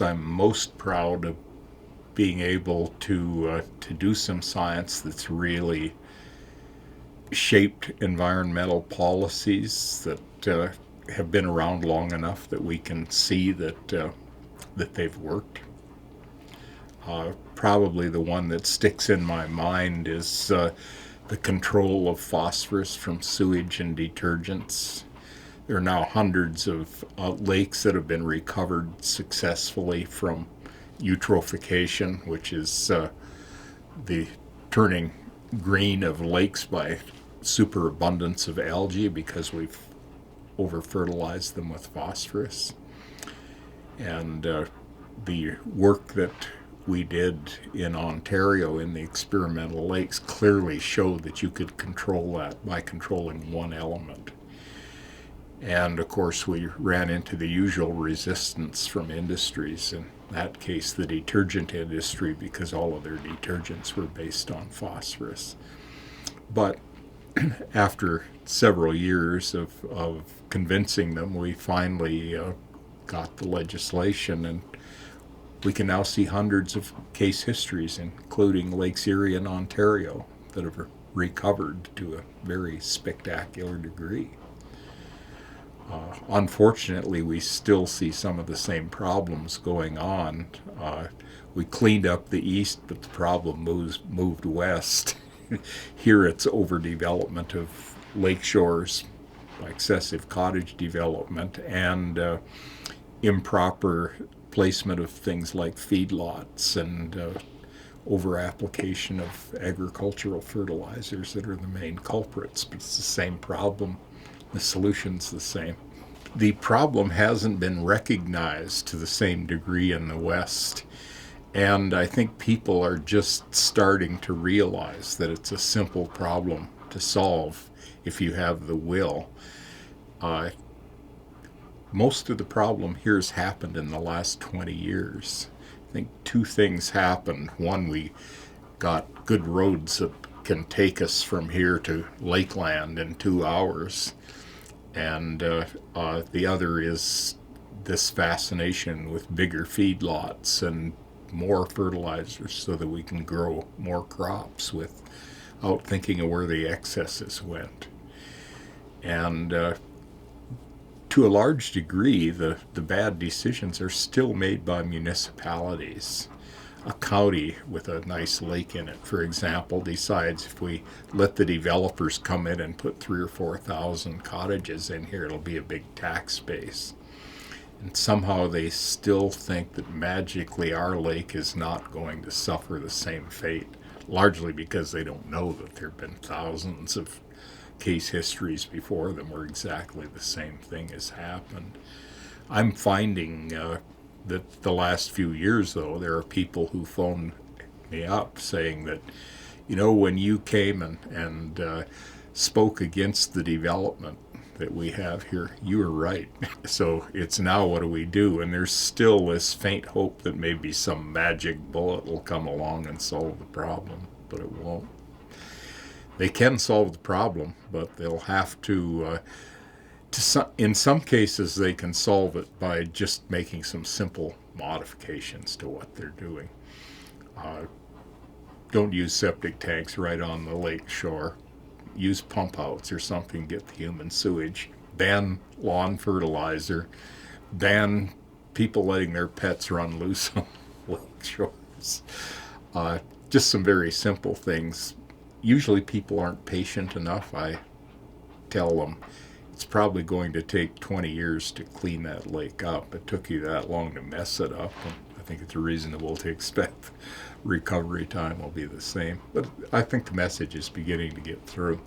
I'm most proud of being able to do some science that's really shaped environmental policies that have been around long enough that we can see that they've worked. Probably the one that sticks in my mind is the control of phosphorus from sewage and detergents. There are now hundreds of lakes that have been recovered successfully from eutrophication, which is the turning green of lakes by superabundance of algae because we've over fertilized them with phosphorus. And the work that we did in Ontario in the experimental lakes clearly showed that you could control that by controlling one element. And of course, we ran into the usual resistance from industries, in that case, the detergent industry, because all of their detergents were based on phosphorus. But after several years of convincing them, we finally got the legislation, and we can now see hundreds of case histories, including Lakes Erie and Ontario, that have recovered to a very spectacular degree. Unfortunately, we still see some of the same problems going on. We cleaned up the east, but the problem moved west. Here it's overdevelopment of lake shores by excessive cottage development and improper placement of things like feedlots and over application of agricultural fertilizers that are the main culprits. But it's the same problem. The solution's the same. The problem hasn't been recognized to the same degree in the West. And I think people are just starting to realize that it's a simple problem to solve if you have the will. Most of the problem here has happened in the last 20 years. I think two things happened. One, we got good roads that can take us from here to Lakeland in 2 hours. And the other is this fascination with bigger feedlots and more fertilizers so that we can grow more crops without thinking of where the excesses went. And to a large degree, the bad decisions are still made by municipalities. A county with a nice lake in it, for example, decides if we let the developers come in and put 3,000 or 4,000 cottages in here, it'll be a big tax base. And somehow they still think that magically our lake is not going to suffer the same fate, largely because they don't know that there have been thousands of case histories before them where exactly the same thing has happened. I'm finding that the last few years, though, there are people who phone me up saying that, when you came and spoke against the development that we have here, you were right. So it's now, what do we do? And there's still this faint hope that maybe some magic bullet will come along and solve the problem, but it won't. They can solve the problem, but they'll have to in some cases, they can solve it by just making some simple modifications to what they're doing. Don't use septic tanks right on the lake shore. Use pump outs or something, get the human sewage. Ban lawn fertilizer. Ban people letting their pets run loose on lake shores. Just some very simple things. Usually people aren't patient enough. I tell them, it's probably going to take 20 years to clean that lake up. It took you that long to mess it up, and I think it's reasonable to expect recovery time will be the same. But I think the message is beginning to get through.